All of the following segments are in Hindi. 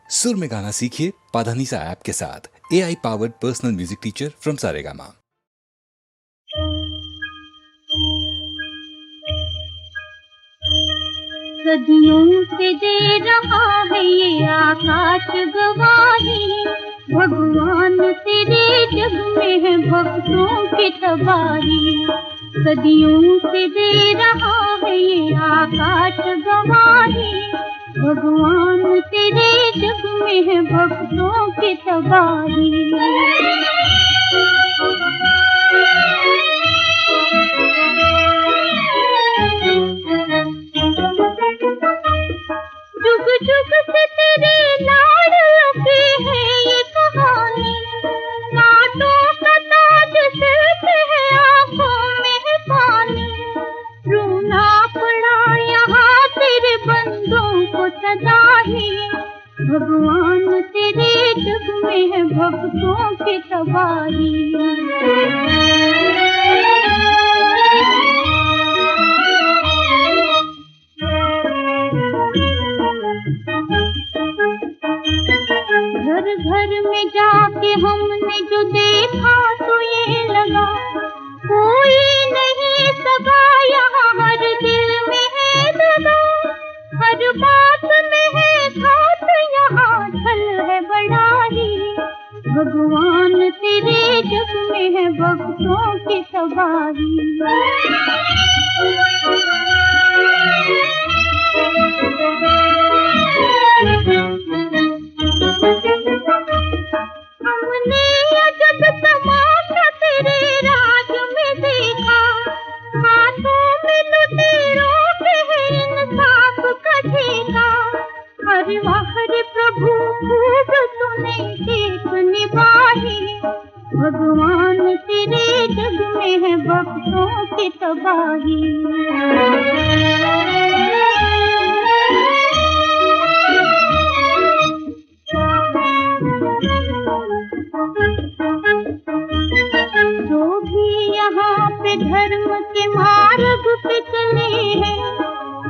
सुर में गाना सीखिए पाधानीसा ऐप के साथ। AI powered personal music teacher from Saregama. सदियों से दे रहा है ये आकाश गवाही, भगवान तेरे जग में है भक्तों की तबाही। सदियों से दे रहा है ये आकाश गवाही, भगवान तेरे जग में है भक्तों की तबाही। जुग जुग से तेरे लाड लगे है ये कहानी, कांटों का ताज सिर पे है, आंखों में है पानी। रूना पड़ा यहाँ तेरे बंदों को सदा ही, भगवान तेरे जग में है भक्तों की तबाही। घर घर में जाके हमने जो देखा तो ये लगा, कोई नहीं सगा यहाँ, हर दिल में है दगा, हर बात में है घात, यहाँ छल है बड़ा ही, भगवान तेरे जग में है भक्तों की तबाही। हमने अजब तमाशा तेरे राज में देखा, हाथों में लुटेरों के है इंसाफ का ठेका। अरे वाह रे प्रभु खूब तूने देख निभाई, भगवान तेरे जग में है भक्तों की तबाही। जो भी यहाँ पे धर्म के मार्ग पे चले हैं,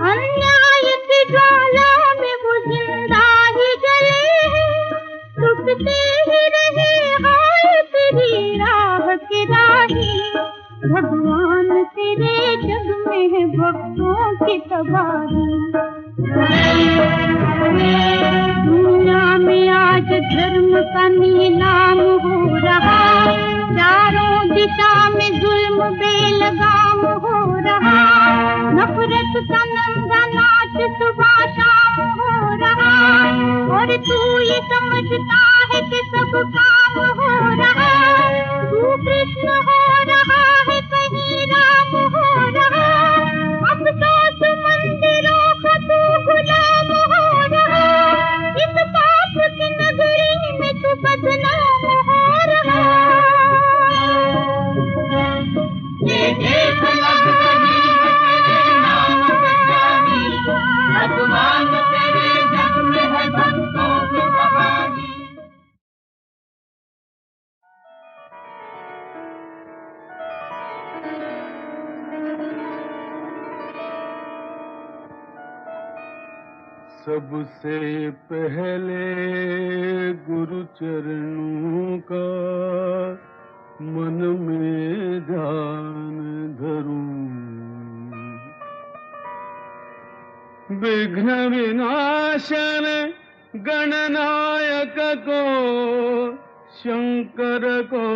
अन्याय की ज्वाला में वो जिंदा ही जले हैं। टूटते ही रहे हाय तेरी राह के राही, भगवान तेरे जग में है भक्तों की तबाही। दुनिया में आज धर्म का नीलाम हो रहा, चारों दिशा में जुल्म बेलगाम हो रहा, नफरत का नंगा नाच सुबह शाम हो रहा, और तू ये समझता है कि सब काम हो रहा। तू कृष्ण हो रहा है कहीं राम हो रहा, अफसोस मंदिरों का तू गुलाम हो रहा, इस पाप की नगरी में तू बदनाम हो रहा। ये देश अब कहीं तेरे नाम पे जानी, भगवान तेरे जग में है भक्तों की तबाही। सबसे पहले गुरु चरणों का मन में ध्यान धरूं, विघ्न विनाशन गणनायक को शंकर को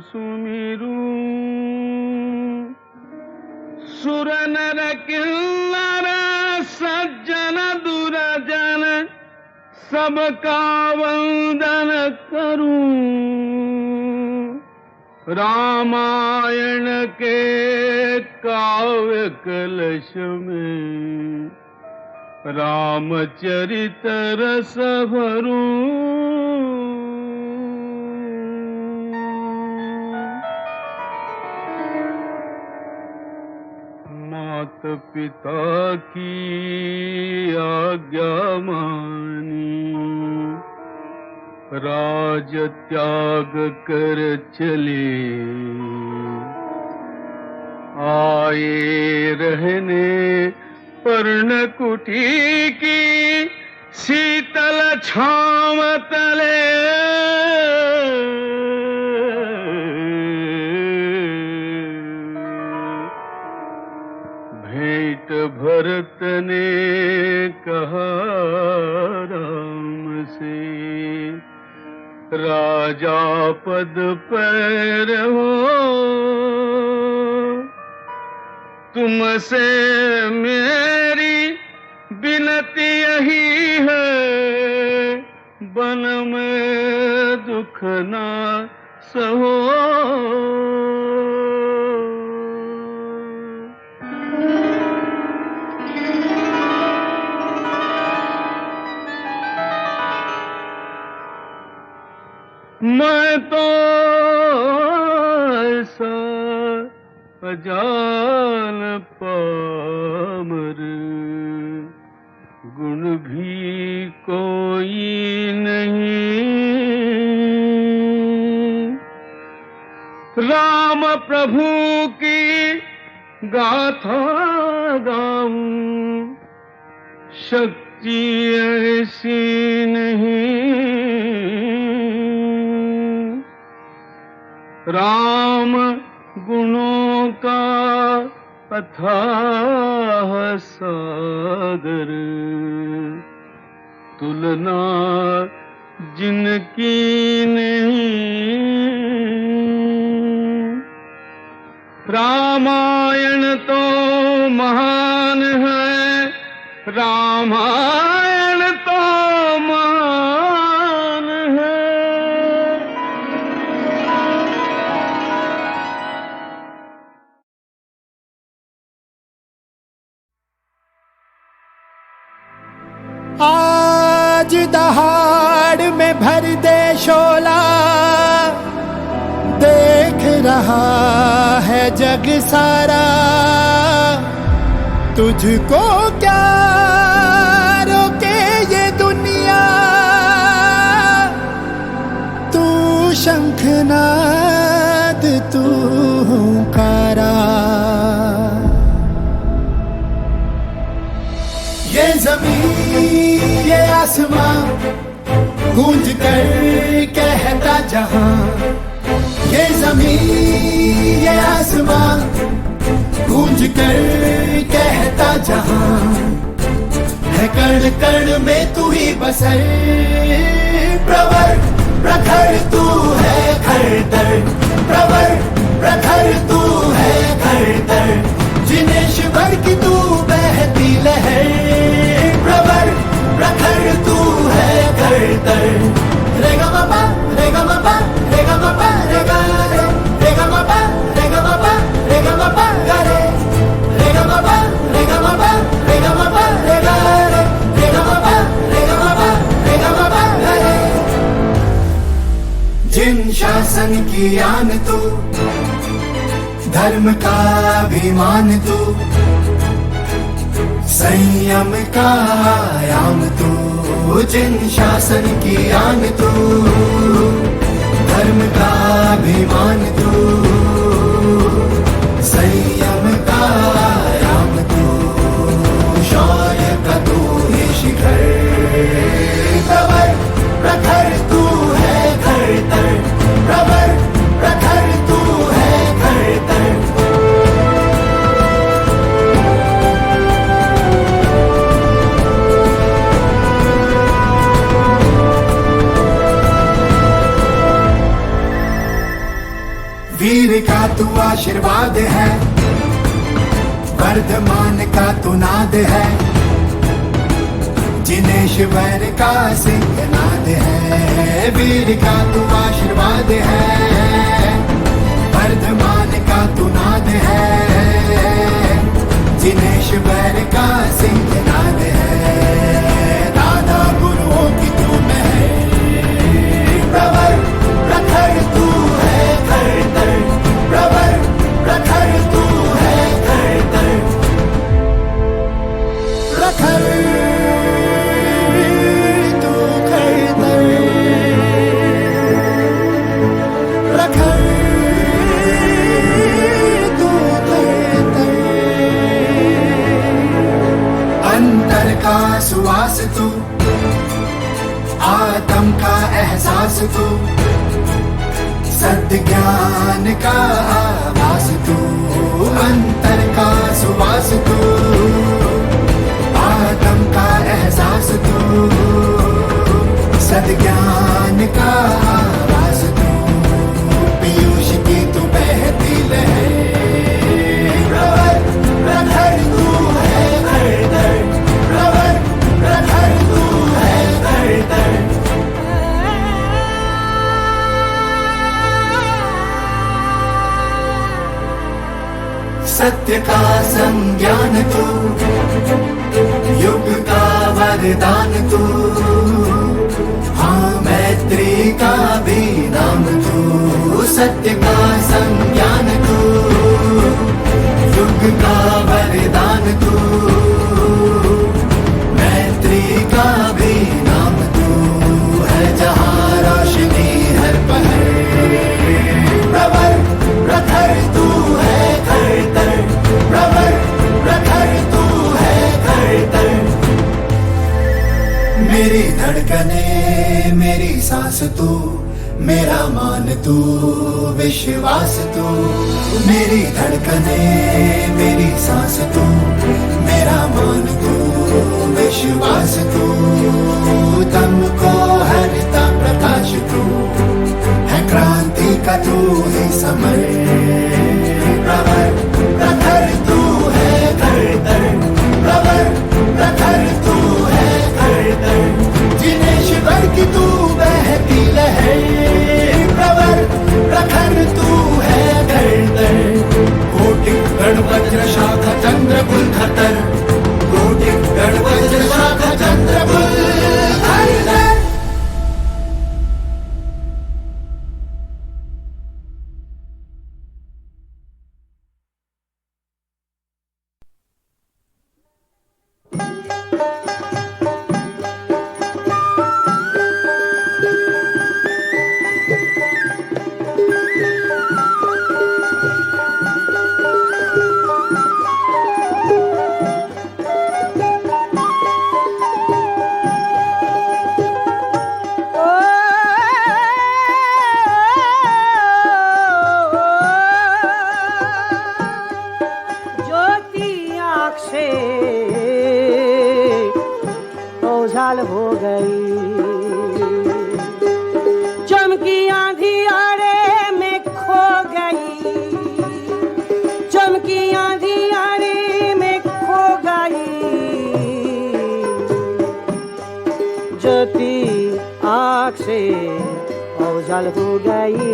सुमिरूं। सुर नर किन्नर सज्जन दुर्जन सबका वंदन करूं, रामायण के काव्य कलश में रामचरित रस भरूं। मात पिता की आज्ञा मानी, राज त्याग कर चले, आए रहने पर्णकुटी की शीतल छाव तले भेंट भरत ने कहा राम से, राजा पद पर हो तुमसे मेरी बिनती यही है, बन में दुख ना सहो। मैं तो ऐसा अजान पामर, गुण भी कोई नहीं। राम प्रभु की गाथा गाऊं, शक्ति ऐसी नहीं। राम गुणों का अथाह सागर, तुलना जिनकी नहीं। रामायण तो महान है, रामायण तो महान है। आज दहाड़ में भर दे शोला, देख रहा है जग सारा। तुझको क्या रोके ये दुनिया, तू शंखनाद तू हुंकारा। ये ज़मीन ये आसमां गूंज कर कहता जहां, ये ज़मीन ये आसमां गूंज कर कहता जहां। है कण कण में तू ही बसर, प्रवर प्रखर तू है खरतर। प्रवर प्रखर तू है खरतर, जिनेश्वर की तू बहती लहर। प्रवर प्रखर तू है खरतर। रे गा मा पा रे गा मा पा रे गा मा पा रे गा रे, रे गा मा पा रे गा मा पा रे गा मा पा गा रे, रे गा मा पा रे गा मा पा रे गा मा पा रे गा रे, रे गा मा पा रे गा मा पा रे गा मा पा गा रे। जिन शासन की आन तू, धर्म का अभिमान तू, संयम का आयाम तू। जिन शासन की आन तू, धर्म का अभिमान तू, संयम का आयाम तू। शौर्य का तू ही शिखर, प्रवर प्रखर तू है खरतर। प्रवर प्रखर तू है खरतर। वीर का तू आशीर्वाद है, वर्धमान का तू नाद है। जिनेश्वर का सिंहनाद है, वीर का तू आशीर्वाद है, वर्धमान का तू नाद है। जिनेश्वर का सिंहनाद है, दादा गुरुओं की तू महर। प्रवर प्रखर तू है खरतर। प्रवर प्रखर तू है खरतर। प्रखर तू खरतर। प्रखर तू खरतर। अंतर का सुआ आत्म का एहसास तू, सत्य ज्ञान का आवास तू, अंतर का सुवास तू, आत्म का एहसास तू, सत्य ज्ञान का आवास तू, पीयूष की तू बहती लहर, प्रवर प्रखर तू है धर, प्रवर प्रखर तू है धर। सत्य का संज्ञान तू, युग का वरदान तू, हाँ मैत्री का भी नाम तू, सत्य का संज्ञान तू, युग का वरदान तू, मैत्री का भी नाम तू, है जहाँ रोशनी हर पहर, प्रवर प्रखर तू है खरतर, प्रवर प्रखर तू है खरतर। मेरी धड़कने मेरी सांस तू, मेरा मान तू विश्वास तू, मेरी धड़कने मेरी सांस तू, मेरा मान तू विश्वास तू, तुमको हरता प्रकाश तू, है क्रांति का तू ही समर, प्रवर प्रखर तू है खरतर, प्रवर प्रखर तू है खरतर, जिनेश्वर की तू बहती लहर, प्रवर प्रखर तू है खरतर, कोटि गण वज्र शाखा चंद्र बुल खतर, कोटि गण वज्र शाखा चंद्र बुल खतर। ओझाल हो गई, चमकी अंधियारे में खो गई, चमकी अंधियारे में खो गई, ज्योति आँख से ओझाल हो गई।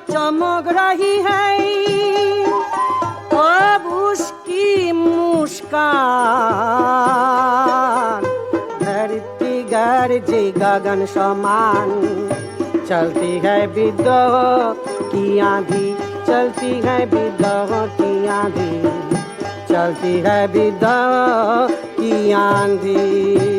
चमक रही है अब उसकी मुस्कान, धरती गरजे गगन समान, चलती है विद्रोह की आंधी, चलती है विद्रोह की आंधी, चलती है विद्रोह की आंधी।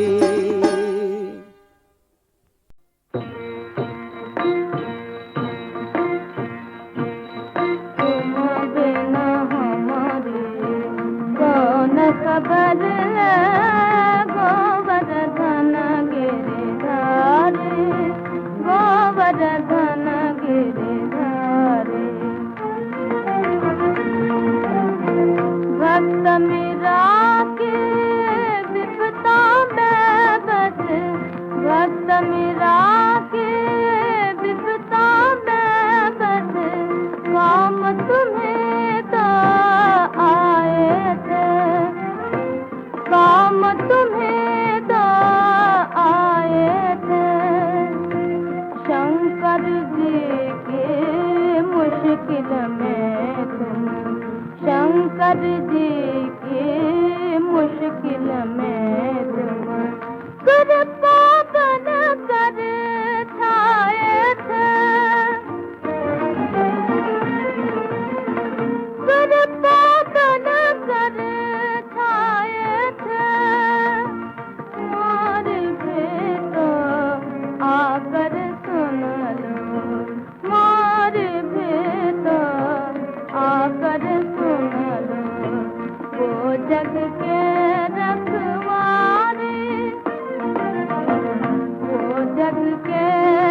शंकर जी के जग के रखवारे, वो जग के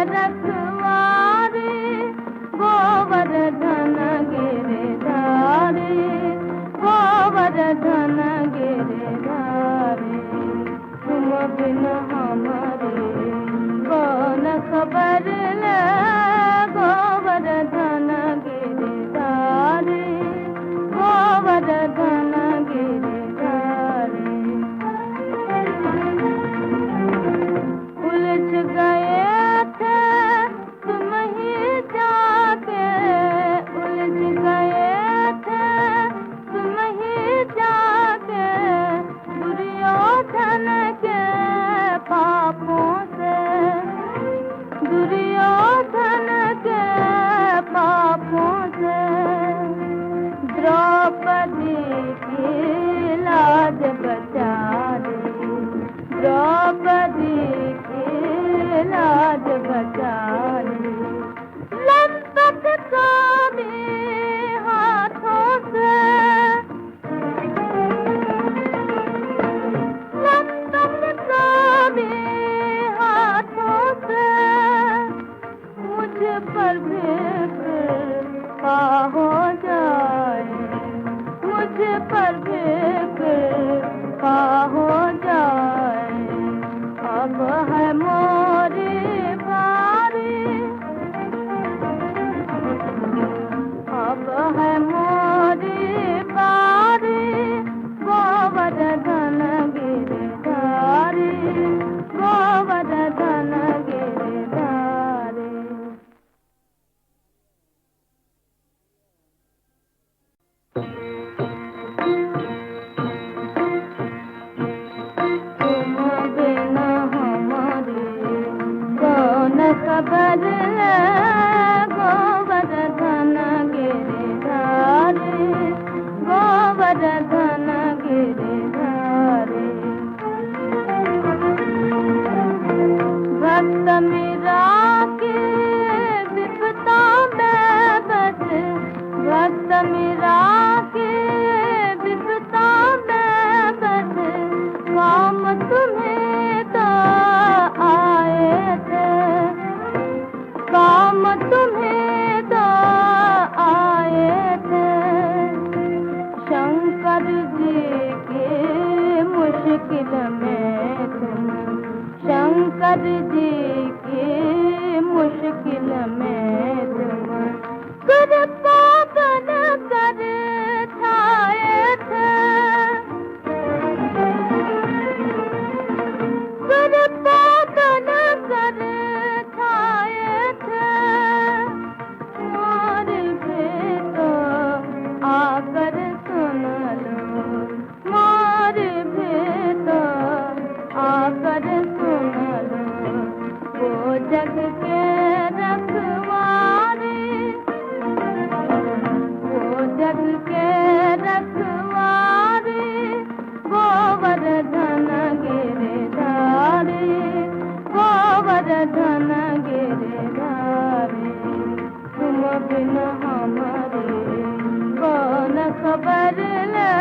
रखवारे, गोवर्धन गिरधारी, गोवर्धन गिरधारी। तुम बिन हमारे कौन खबर ले, गोवर्धन गिरधारी, गोवर्धन गिरधारी। उलझ गए थे तुम ही जाके, उलझ गए थे तुम ही जाके, दुर्योधन के पापों से, दुर्योधन के पापों से। द्रौपदी की लाज बचा दी, द्रौपदी की लाज बचा दी। लंपट को भी हाथों से, लंपट को भी हाथों से, मुझ पर भी कृपा हो जाए, मुझ पर भी कृपा हो जाए। अब है मोरी बारी, अब है मोरी बारी, गोवर्धन गिरधारी, गोवर्धन गिरधारी। तुम बिन हमारे कौन खबर ले, गोवर्धन गिरधारी, गोवर्धन गिरधारी। भक्त मेरा के विपदा में बस, भक्त मेरा के विपदा में बस, काम तुम्हें तो आए थे, काम तुम्हें तो आए थे। शंकर जी के मुश्किल में तुम, शंकर जी की मुश्किल में तुम, कृपा बन कर छाए थे, कृपा बन कर छाए थे। मोर भी तो आकर सुन लो, मोर भी तो आकर सुन लो। वो जग के रखवारे, वो जग के रखवारे, गोवर्धन गिरधारी, गोवर्धन गिरधारी। तुम बिन हमारे कौन खबर ले,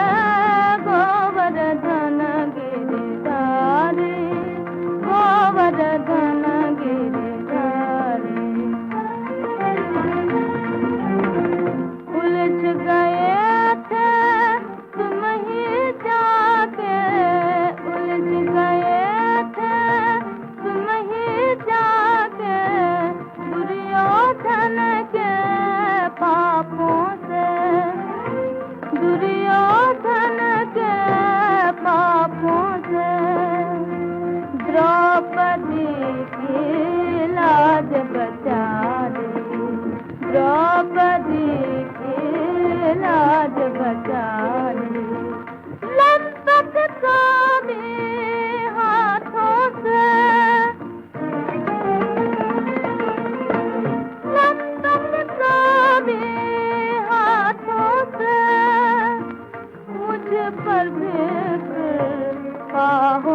गोवर्धन गिरधारी, गोवर्धन गिरधारी। उलझ गए थे तुम ही जाके, उलझ गए थे तुम ही जाके, दुर्योधन के पापों से, दुर्योधन के पापों से। द्रौपदी की लाज बचा दी, द्रौपदी की लाज बचा दी। लंपट को भी हाथों से, लंपट को भी हाथों से, मुझ पर भी कृपा हो